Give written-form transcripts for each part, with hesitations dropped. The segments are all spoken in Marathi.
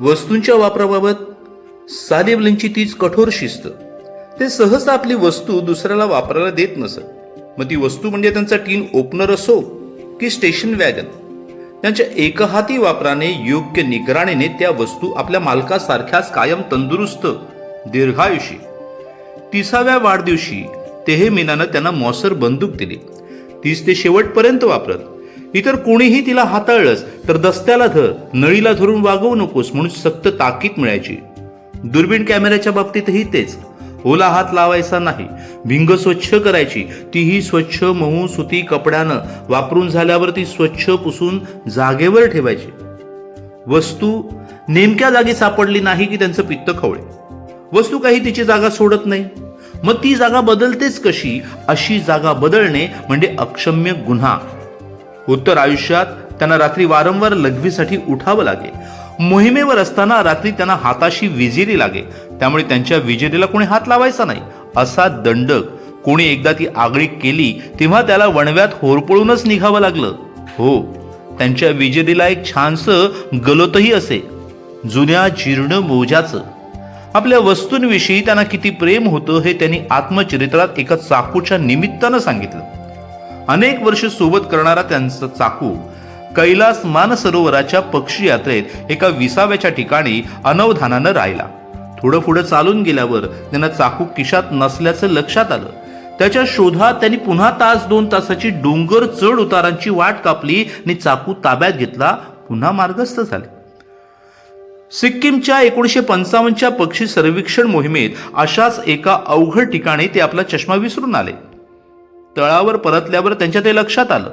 वस्तूंच्या वापराबाबत सालिवलींची तीच कठोर शिस्त. ते सहसा आपली वस्तू दुसऱ्याला वापरायला देत नसत. मग ती वस्तू म्हणजे त्यांचा टीन ओपनर असो की स्टेशन वॅगन, त्यांच्या एकहाती वापराने योग्य निगराणीने त्या वस्तू आपल्या मालकासारख्याच कायम तंदुरुस्त दीर्घायुषी. 30व्या वाढदिवशी तेहमिनानं त्यांना मॉसर बंदूक दिली. तीच ते शेवटपर्यंत वापरत. इतर कोणीही तिला हाताळलंच तर दस्त्याला धर, नळीला धरून वागवू नकोस म्हणून सक्त ताकीद मिळायची. दुर्बीण कॅमेऱ्याच्या बाबतीतही तेच. ओला हात लावायचा नाही. भिंग स्वच्छ करायची, तीही स्वच्छ मऊ सुती कपड्यानं. वापरून झाल्यावर ती स्वच्छ पुसून जागेवर ठेवायची. वस्तू नेमक्या जागी सापडली नाही की त्यांचं पित्त खवळे. वस्तू काही तिची जागा सोडत नाही. मग ती जागा बदलतेच कशी? अशी जागा बदलणे म्हणजे अक्षम्य गुन्हा. उत्तर आयुष्यात त्यांना रात्री वारंवार लघवीसाठी उठावं लागे. मोहिमेवर असताना रात्री त्यांना हाताशी विजेरी लागे. त्यामुळे त्यांच्या विजेरीला कोणी हात लावायचा नाही असा दंडक. कोणी एकदा ती आगळीक केली तेव्हा त्याला वणव्यात होरपळूनच निघावं लागलं. हो, त्यांच्या विजेरीला एक छानसं गलोतही असे, जुन्या जीर्ण मोजाचं. आपल्या वस्तूंविषयी त्यांना किती प्रेम होतं हे त्यांनी आत्मचरित्रात एका चाकूच्या निमित्तानं सांगितलं. अनेक वर्ष सोबत करणारा त्यांचा चाकू कैलास मानसरोवराच्या पक्षी यात्रेत एका विसाव्याच्या ठिकाणी अनवधानानं राहिला. थोडं पुढं चालून गेल्यावर त्यांना चाकू खिशात नसल्याचं लक्षात आलं. त्याच्या शोधात त्यांनी पुन्हा तास 2 तासाची डोंगर चढ उतारांची वाट कापली आणि चाकू ताब्यात घेतला. पुन्हा मार्गस्थ झाले. सिक्कीमच्या 1955च्या पक्षी सर्वेक्षण मोहिमेत अशाच एका अवघड ठिकाणी ते आपला चष्मा विसरून आले. तळावर परतल्यावर त्यांच्या ते लक्षात आलं.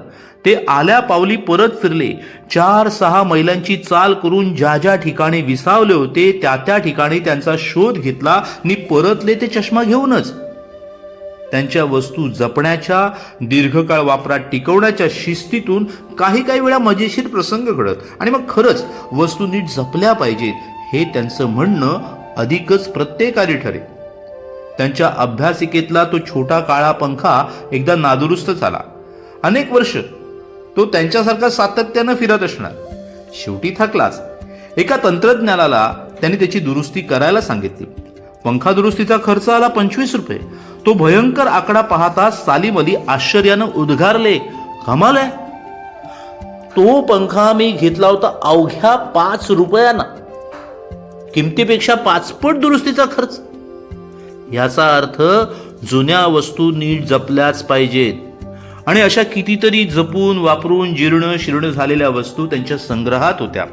ते आल्या पावली परत फिरले. 4-6 मैलांची चाल करून ज्या ज्या ठिकाणी विसावले होते त्या ठिकाणी त्यांचा शोध घेतला आणि परतले ते चष्मा घेऊनच. त्यांच्या वस्तू जपण्याच्या, दीर्घकाळ वापरात टिकवण्याच्या शिस्तीतून काही वेळा मजेशीर प्रसंग घडत आणि मग खरंच वस्तू नीट जपल्या पाहिजेत हे त्यांचं म्हणणं अधिकच प्रत्येकारी ठरे. त्यांच्या अभ्यासिकेतला तो छोटा काळा पंखा एकदा नादुरुस्त झाला. अनेक वर्ष तो त्यांच्यासारखा सातत्यानं फिरत असणार. शेवटी थकलाच. एका तंत्रज्ञानाला त्यांनी त्याची दुरुस्ती करायला सांगितली. पंखा दुरुस्तीचा खर्च आला 25 रुपये. तो भयंकर आकडा पाहता सालिम अली आश्चर्यानं उद्गारले, कमाल आहे, तो पंखा मी घेतला होता अवघ्या 5 रुपयांना. किमतीपेक्षा 5 पट दुरुस्तीचा खर्च. याचा अर्थ जुन्या वस्तू नीट जपल्याच पाहिजेत. आणि अशा कितीतरी जपून वापरून जीर्ण शीर्ण झालेल्या वस्तू त्यांच्या संग्रहात होत्या.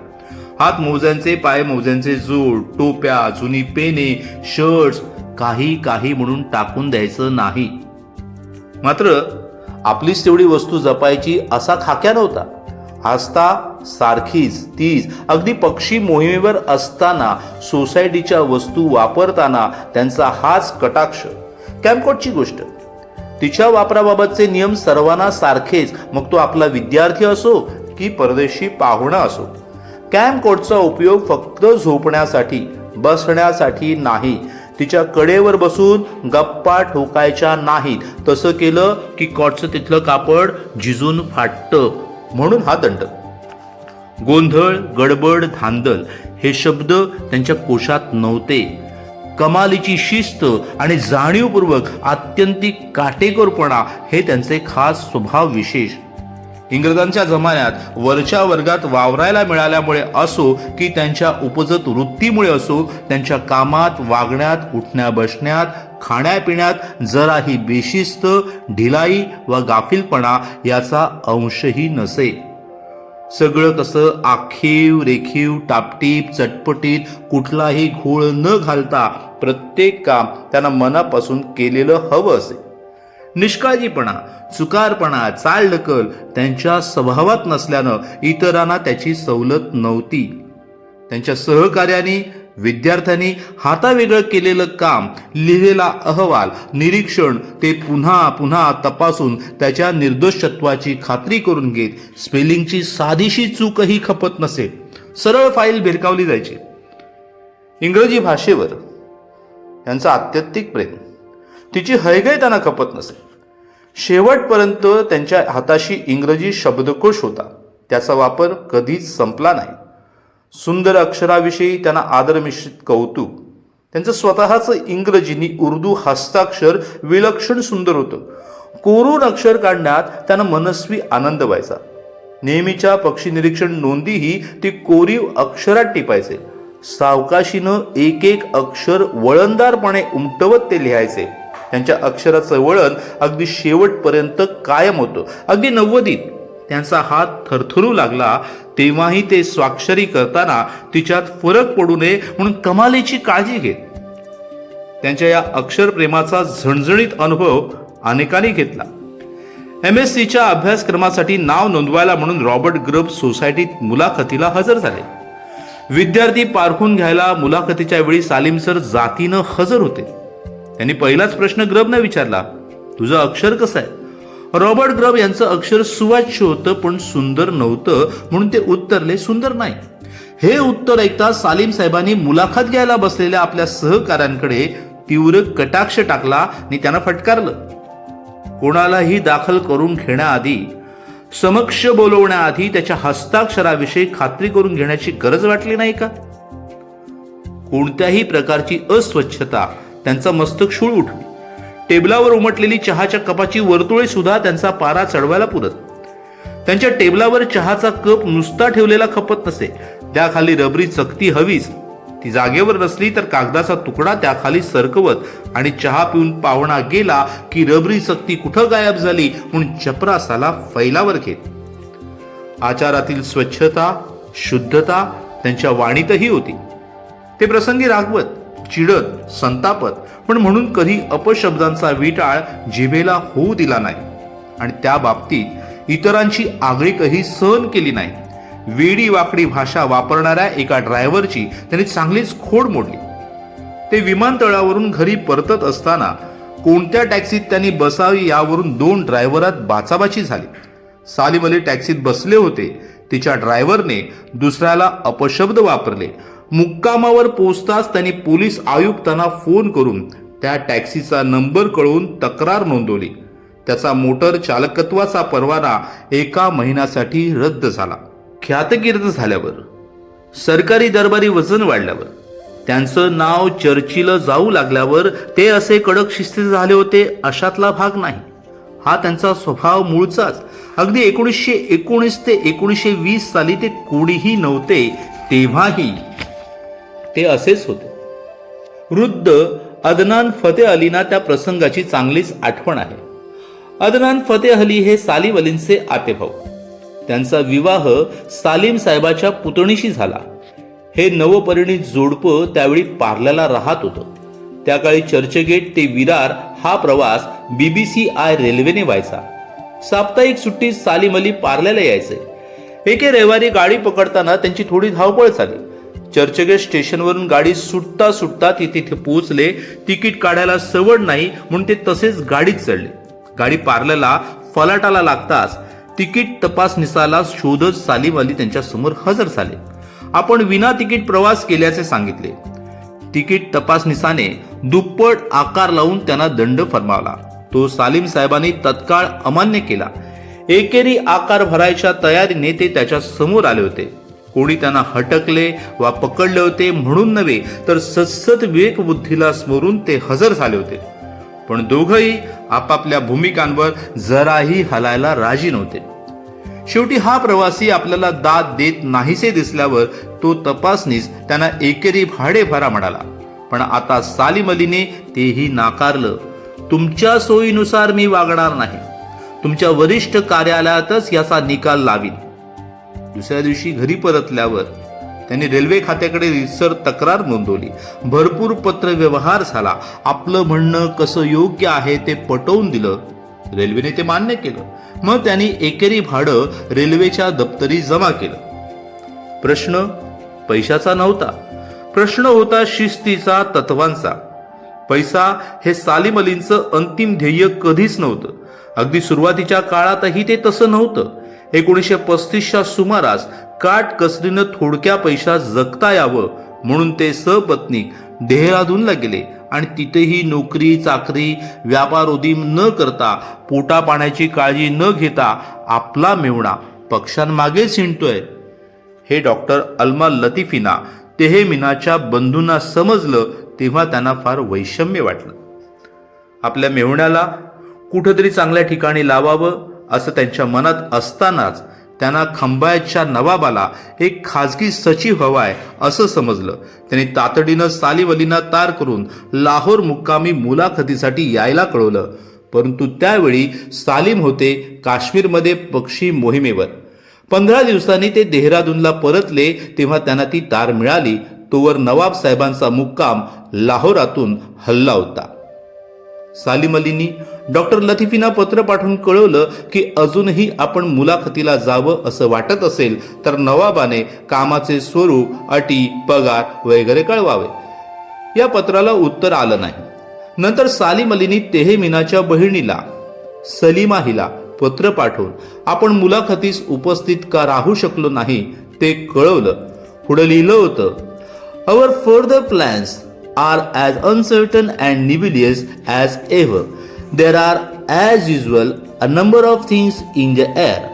हात मोज्यांचे, पाय मोज्यांचे जोड, टोप्या, जुनी पेने, शर्ट्स, काही म्हणून टाकून द्यायचं नाही. मात्र आपलीच तेवढी वस्तू जपायची असा खाक्या नव्हता. आस्था सारखीच तीच. अगदी पक्षी मोहिमेवर असताना, सोसायटीच्या वस्तू वापरताना त्यांचा हाच कटाक्ष. कॅम्पकोटची गोष्ट, तिच्या वापराबाबतचे नियम सर्वांना सारखेच, मग तो आपला विद्यार्थी असो की परदेशी पाहुणा असो. कॅम्पकोटचा उपयोग फक्त झोपण्यासाठी, बसण्यासाठी नाही. तिच्या कडेवर बसून गप्पा ठोकायच्या नाहीत. तसं केलं की कॉटचं तिथलं कापड झिजून फाटतं. म्हणून हा दंड. गोंधळ, गडबड, धांदल हे शब्द त्यांच्या कोशात नव्हते. कमालीची शिस्त आणि जाणीवपूर्वक आत्यंतिक काटेकोरपणा हे त्यांचे खास स्वभाव विशेष. इंग्रजांच्या जमान्यात वरच्या वर्गात वावरायला मिळाल्यामुळे असो की त्यांच्या उपजत वृत्तीमुळे असो, त्यांच्या कामात, वागण्यात, उठण्या बसण्यात, खाण्यापिण्यात जराही बेशिस्त, ढिलाई व गाफीलपणा याचा अंशही नसे. सगळं कसं आखीव रेखीव, टापटीप, चटपटीत, कुठलाही घोळ न घालता प्रत्येक काम त्यांना मनापासून केलेलं हवं असे. निष्काळजीपणा, चुकारपणा, चालढकल त्यांच्या स्वभावात नसल्यानं इतरांना त्याची सवलत नव्हती. त्यांच्या सहकार्याने, विद्यार्थ्यांनी हातावेगळं केलेलं काम, लिहिलेला अहवाल, निरीक्षण ते पुन्हा पुन्हा तपासून त्याच्या निर्दोषत्वाची खात्री करून घेत, स्पेलिंगची साधीशी चूकही खपत नसे, सरळ फाईल भिरकावली जायची. इंग्रजी भाषेवर त्यांचं आत्यंतिक प्रेम, तिची हयगय त्यांना खपत नसे. शेवटपर्यंत त्यांच्या हाताशी इंग्रजी शब्दकोश होता. त्याचा वापर कधीच संपला नाही. सुंदर अक्षराविषयी त्यांना आदर मिश्रित कौतुक. त्यांचं स्वतःचं इंग्रजीनी उर्दू हस्ताक्षर विलक्षण सुंदर होतं. कोरून अक्षर काढण्यात त्यांना मनस्वी आनंद व्हायचा. नेहमीच्या पक्षी निरीक्षण नोंदीही ते कोरीव अक्षरात टिपायचे. सावकाशीनं एक एक अक्षर वळणदारपणे उमटवत ते लिहायचे. त्यांच्या अक्षराचं वळण अगदी शेवटपर्यंत कायम होतं. अगदी 90त त्यांचा हात थरथरू लागला तेव्हाही ते स्वाक्षरी करताना तिच्यात फरक पडू नये म्हणून कमालीची काळजी घेत. त्यांच्या या अक्षर प्रेमाचा झणझणीत अनुभव अनेकांनी घेतला. MSCच्या अभ्यासक्रमासाठी नाव नोंदवायला म्हणून रॉबर्ट ग्रब सोसायटीत मुलाखतीला हजर झाले. विद्यार्थी पारखून घ्यायला मुलाखतीच्या वेळी सालीम सर जातीनं हजर होते. त्यांनी पहिलाच प्रश्न ग्रबने विचारला, तुझं अक्षर कसं आहे? रॉबर्ट ग्रब यांचं अक्षर सुवाच्य होतं पण सुंदर नव्हतं म्हणून ते उत्तरले, सुंदर नाही. हे उत्तर ऐकता सालीम साहेबांनी मुलाखत घ्यायला बसलेल्या आपल्या सहकाऱ्यांकडे तीव्र कटाक्ष टाकला आणि त्यांना फटकारलं. कोणालाही दाखल करून घेण्याआधी, समक्ष बोलवण्याआधी त्याच्या हस्ताक्षराविषयी खात्री करून घेण्याची गरज वाटली नाही का? कोणत्याही प्रकारची अस्वच्छता त्यांचा मस्तक शूळ उठली. टेबलावर उमटलेली चहाच्या कपाची वर्तुळे सुद्धा त्यांचा पारा चढवायला पुरत. त्यांच्या टेबलावर चहाचा कप नुसता ठेवलेला खपत नसे, त्याखाली रबरी चकती हवीच. ती जागेवर नसली तर कागदाचा तुकडा त्याखाली सरकवत आणि चहा पिऊन पाहुणा गेला की रबरी चकती कुठं गायब झाली म्हणून चपरासाला फैलावर घेत. आचारातील स्वच्छता, शुद्धता त्यांच्या वाणीतही होती. ते प्रसंगी रागवत, चिडत, संतापत, पण म्हणून कधी अपशब्दांचा विटाळ जिभेला होऊ दिला नाही आणि त्या बाबतीत इतरांची आगळीकही सहन केली नाही. वेडी वाकडी भाषा वापरणाऱ्या एका ड्रायव्हरची त्यांनी चांगलीच खोड मोडली. ते विमानतळावरून घरी परतत असताना कोणत्या टॅक्सीत त्यांनी बसावी यावरून 2 ड्रायव्हरात बाचाबाची झाली. सालीम अली टॅक्सीत बसले होते. तिच्या ड्रायव्हरने दुसऱ्याला अपशब्द वापरले. मुक्कामावर पोहोचताच त्यांनी पोलीस आयुक्तांना फोन करून त्या टॅक्सीचा नंबर कळवून तक्रार नोंदवली. त्याचा मोटर चालकत्वाचा परवाना 1 महिन्यासाठी रद्द झाला. ख्यातकीर्त झाल्यावर, सरकारी दरबारी वजन वाढल्यावर, त्यांचं नाव चर्चीला जाऊ लागल्यावर ते असे कडक शिस्तीचे झाले होते अशातला भाग नाही. हा त्यांचा स्वभाव मूळचाच. अगदी 1919 ते 1920 साली ते कोणीही नव्हते तेव्हाही ते असेच होते. वृद्ध अदनान फतेह अलींना त्या प्रसंगाची चांगलीच आठवण आहे. अदनान फतेह अली हे सालीम अलींचे आतेभाऊ. त्यांचा विवाह सालीम साहेबाच्या पुतणीशी झाला. हे नवपरिणीत जोडपं त्यावेळी पार्ल्याला राहत होतं. त्या काळी चर्चगेट ते विरार हा प्रवास BBCI रेल्वेने व्हायचा. साप्ताहिक सुट्टीत सालीम अली पार्ल्याला यायचे. एके रविवारी गाडी पकडताना त्यांची थोडी धावपळ झाली. चर्चगेट स्टेशनवरून गाडी सुटता सुटता ते तिथे पोहोचले. तिकीट काढायला सवड नाही म्हणून ते तसेच गाडीत चढले. गाडी पार्ल्याला फलाटाला लागताच तिकीट तपासनिसाला शोधत सालीम अली त्यांच्या समोर हजर झाले. आपण विना तिकीट प्रवास केल्याचे सांगितले. तिकीट तपासनिसाने दुप्पट आकार लावून त्यांना दंड फरमावला. तो सालीम साहेबांनी तत्काळ अमान्य केला. एकेरी आकार भरायच्या तयारीने ते त्याच्या समोर आले होते. कोणी त्यांना हटकले वा पकडले होते म्हणून नव्हे तर सत्सत विवेकबुद्धीला स्मरून ते हजर झाले होते. पण दोघंही आपापल्या भूमिकांवर जराही हलायला राजी नव्हते. शेवटी हा प्रवासी आपल्याला दाद देत नाहीसे दिसल्यावर तो तपासनीस त्यांना एकेरी भाडे भरा म्हणाला. पण आता सालीम अलीने तेही नाकारलं. तुमच्या सोयीनुसार मी वागणार नाही. तुमच्या वरिष्ठ कार्यालयातच याचा निकाल लावीन. दुसऱ्या दिवशी घरी परतल्यावर त्यांनी रेल्वे खात्याकडे रितसर तक्रार नोंदवली. भरपूर पत्र व्यवहार झाला. आपलं म्हणणं कसं योग्य आहे ते पटवून दिलं. रेल्वेने ते मान्य केलं. मग त्यांनी एकेरी भाडं रेल्वेच्या दप्तरी जमा केलं. प्रश्न पैशाचा नव्हता. प्रश्न होता शिस्तीचा, तत्वांचा. पैसा हे सालीम अलींचं अंतिम ध्येय कधीच नव्हतं. अगदी सुरुवातीच्या काळातही ते तसं नव्हतं. 1935च्या सुमारास काटकसरीनं थोडक्या पैशात जगता यावं म्हणून ते सपत्नीक देहरादूनला गेले आणि तिथेही नोकरी चाकरी व्यापार उदीम न करता पोटा पाण्याची काळजी न घेता आपला मेवणा पक्षांमागे शिंटतोय हे डॉक्टर अल्मा लतिफिना तेहमिनाच्या बंधूंना समजलं तेव्हा त्यांना फार वैषम्य वाटलं. आपल्या मेहुण्याला कुठंतरी चांगल्या ठिकाणी लावावं असं त्यांच्या मनात असतानाच त्यांना खंबाळच्या नवाबाला एक खाजगी सचिव हवाय असं समजलं. त्यांनी तातडीनं सालिम अलींना तार करून लाहोर मुक्कामी मुलाखतीसाठी यायला कळवलं. परंतु त्यावेळी सालिम होते काश्मीरमध्ये पक्षी मोहिमेवर. 15 दिवसांनी ते देहरादूनला परतले तेव्हा त्यांना ती तार मिळाली. तोवर नवाब साहेबांचा मुक्काम लाहोरातून हल्ला होता. सालिम अलींनी डॉक्टर लतिफिना पत्र पाठवून कळवलं की अजूनही आपण मुलाखतीला जावं असं वाटत असेल तर नवाबाने कामाचे स्वरूप, अटी, पगार वगैरे कळवावे. या पत्राला उत्तर आलं नाही. नंतर सालिम अलींनी तेहमिनाच्या बहिणीला सलीमा हिला पत्र पाठवून आपण मुलाखतीस उपस्थित का राहू शकलो नाही ते कळवलं. पुढे लिहिलं होतं, Our further plans are as uncertain and nebulous as ever. There are, as usual, a number of things in the air,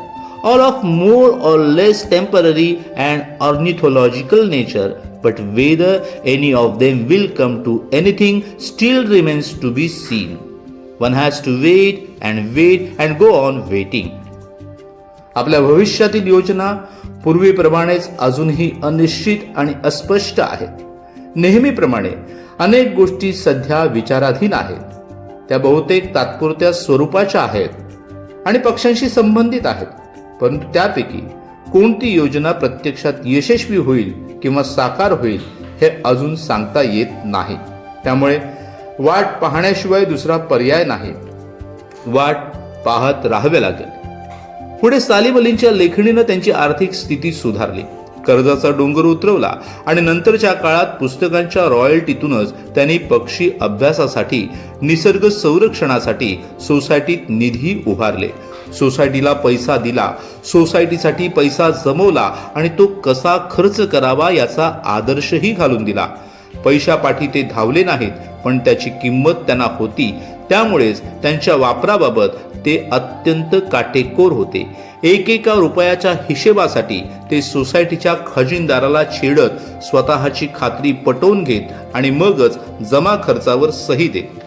all of more or less temporary and ornithological nature, but whether any of them will come to anything still remains to be seen. One has to wait and go on waiting. आपल्या भविष्यातील योजना पूर्वीप्रमाणेच अजूनही अनिश्चित आणि अस्पष्ट आहेत. नेहमीप्रमाणे अनेक गोष्टी सध्या विचाराधीन आहेत. त्या बहुतेक तात्पुरत्या स्वरूपाच्या आहेत आणि पक्षांशी संबंधित आहेत. परंतु त्यापैकी कोणती योजना प्रत्यक्षात यशस्वी होईल किंवा साकार होईल हे अजून सांगता येत नाही. त्यामुळे वाट पाहण्याशिवाय दुसरा पर्याय नाही. वाट पाहत राहावे लागेल. पुढे सालिम अलींच्या लेखणीनं त्यांची आर्थिक स्थिती सुधारली. कर्जाचा डोंगर उतरवला आणि नंतरच्या काळात पुस्तकांच्या रॉयल्टीतूनच त्यांनी पक्षी अभ्यासासाठी, निसर्ग संरक्षणासाठी सोसायटीत निधी उभारले. सोसायटीला पैसा दिला, सोसायटीसाठी पैसा जमवला आणि तो कसा खर्च करावा याचा आदर्शही घालून दिला. पैशापाठी ते धावले नाहीत, पण त्याची किंमत त्यांना होती. त्यामुळेच त्यांच्या वापराबाबत ते अत्यंत काटेकोर होते. एकेका रुपयाच्या हिशेबासाठी ते सोसायटीच्या खजिनदाराला छेडत स्वतःची खात्री पटवून घेत आणि मगच जमा खर्चावर सही देत.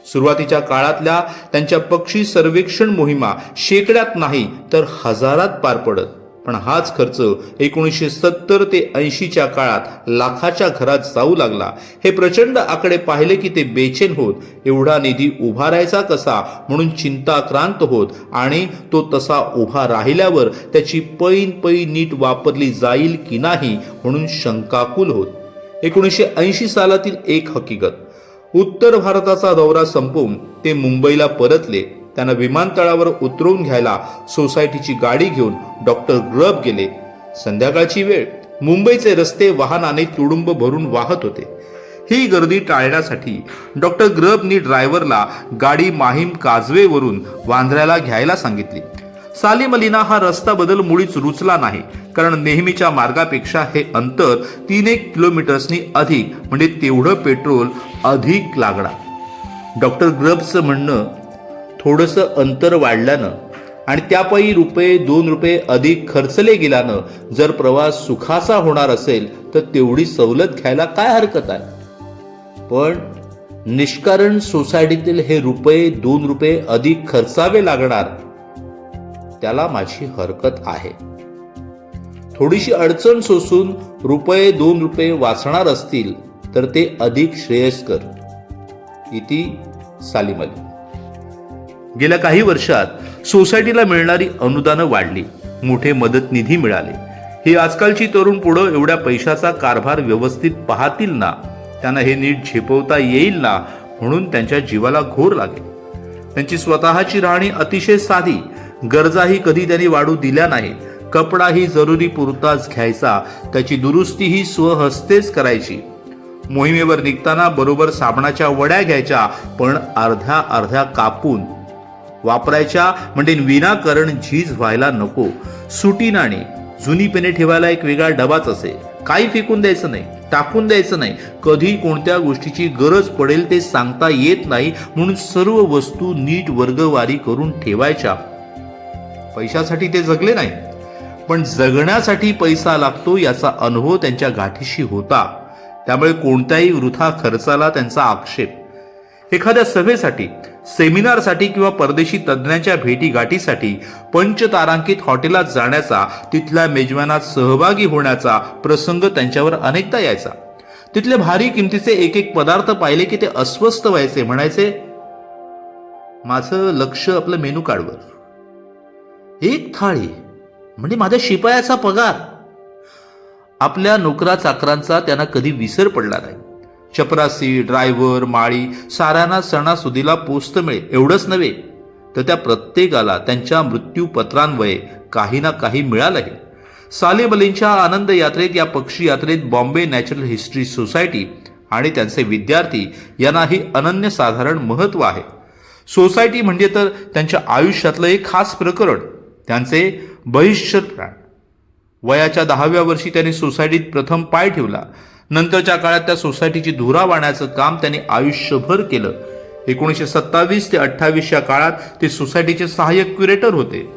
सुरुवातीच्या काळातल्या त्यांच्या पक्षी सर्वेक्षण मोहिमा शेकड्यात नाही तर हजारात पार पडत. पण हाच खर्च 1970 ते 80च्या काळात लाखाच्या घरात जाऊ लागला. हे प्रचंड आकडे पाहिले की ते बेचैन होत. एवढा निधी उभारायचा कसा म्हणून चिंताक्रांत होत आणि तो तसा उभा राहिल्यावर त्याची पैन नीट वापरली जाईल की नाही म्हणून शंकाकुल होत. 1980 सालातील एक हकीकत, उत्तर भारताचा दौरा संपवून ते मुंबईला परतले. त्यांना विमानतळावर उतरवून घ्यायला सोसायटीची गाडी घेऊन डॉक्टर ग्रब गेले. संध्याकाळची वेळ, मुंबईचे रस्ते वाहनाने तुडुंब भरून वाहत होते. ही गर्दी टाळण्यासाठी डॉक्टर ग्रबनी ड्रायव्हरला गाडी माहीम काजवेवरून वांद्र्याला घ्यायला सांगितली. सालिम अलींना हा रस्ता बदल मुळीच रुचला नाही, कारण नेहमीच्या मार्गापेक्षा हे अंतर 3-1 किलोमीटर्सनी अधिक म्हणजे तेवढं पेट्रोल अधिक लागणार. डॉक्टर ग्रबचं म्हणणं, थोडंसं अंतर वाढल्यानं आणि त्यापायी ₹2 अधिक खर्चले गेल्यानं जर प्रवास सुखाचा होणार असेल तर तेवढी सवलत घ्यायला काय हरकत आहे. पण निष्कारण सोसायटीतील हे ₹2 अधिक खर्चावे लागणार, त्याला माझी हरकत आहे. थोडीशी अडचण सोसून ₹2 वाचणार असतील तर ते अधिक श्रेयस्कर. इति सालिम अली. गेल्या काही वर्षात सोसायटीला मिळणारी अनुदानं वाढली, मोठे मदत निधी मिळाले. ही आजकालची तरुण पुढं एवढ्या पैशाचा कारभार व्यवस्थित पाहतील ना, त्यांना हे नीट झेपवता येईल ना म्हणून त्यांच्या जीवाला घोर लागेल. त्यांची स्वतःची राहणी अतिशय साधी, गरजाही कधी त्यांनी वाढू दिल्या नाही. कपडाही जरुरी पुरताच घ्यायचा, त्याची दुरुस्तीही स्वहस्तेच करायची. मोहिमेवर निघताना बरोबर साबणाच्या वड्या घ्यायच्या, पण अर्ध्या कापून वापरायच्या म्हणजे विनाकारण झीज व्हायला नको. सुटी नाणी, जुनी पेने ठेवायला एक वेगळा डबाच असे. काही फेकून द्यायचं नाही, टाकून द्यायचं नाही. कधी कोणत्या गोष्टीची गरज पडेल ते सांगता येत नाही, म्हणून सर्व वस्तू नीट वर्गवारी करून ठेवायच्या. पैशासाठी ते जगले नाही, पण जगण्यासाठी पैसा लागतो याचा अनुभव त्यांच्या गाठीशी होता. त्यामुळे कोणत्याही वृथा खर्चाला त्यांचा आक्षेप. एखाद्या सभेसाठी, सेमिनारसाठी किंवा परदेशी तज्ज्ञांच्या भेटी गाठीसाठी पंचतारांकित हॉटेलात जाण्याचा, तिथल्या मेजवानात सहभागी होण्याचा प्रसंग त्यांच्यावर अनेकदा यायचा. तिथले भारी किमतीचे एक एक पदार्थ पाहिले की ते अस्वस्थ व्हायचे. म्हणायचे, माझं लक्ष आपलं मेनू कार्डवर. एक थाळी म्हणजे माझ्या शिपायाचा पगार. आपल्या नोकरा चाकरांचा त्यांना कधी विसर पडला नाही. चपरासी, ड्रायव्हर, माळी साऱ्यांना सणासुदीला पोस्ट मिळेल एवढंच नव्हे, तर त्या प्रत्येकाला त्यांच्या मृत्यूपत्रान्वये काही ना काही मिळालंही. सालेम अलींच्या आनंद यात्रेत, या पक्षी यात्रेत बॉम्बे नॅचरल हिस्ट्री सोसायटी आणि त्यांचे विद्यार्थी यांनाही अनन्यसाधारण महत्त्व आहे. सोसायटी म्हणजे तर त्यांच्या आयुष्यातलं एक खास प्रकरण. त्यांचे बहिष्ठ प्राण. वयाच्या 10व्या वर्षी त्यांनी सोसायटीत प्रथम पाय ठेवला. नंतरच्या काळात त्या सोसायटीची धुरा वाहण्याचं काम त्यांनी आयुष्यभर केलं. 1927 ते 28 या काळात ते सोसायटीचे सहाय्यक क्युरेटर होते.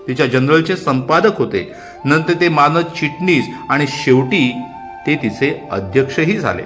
तिच्या जनरलचे संपादक होते. नंतर ते मानद चिटणीस आणि शेवटी ते तिचे अध्यक्षही झाले.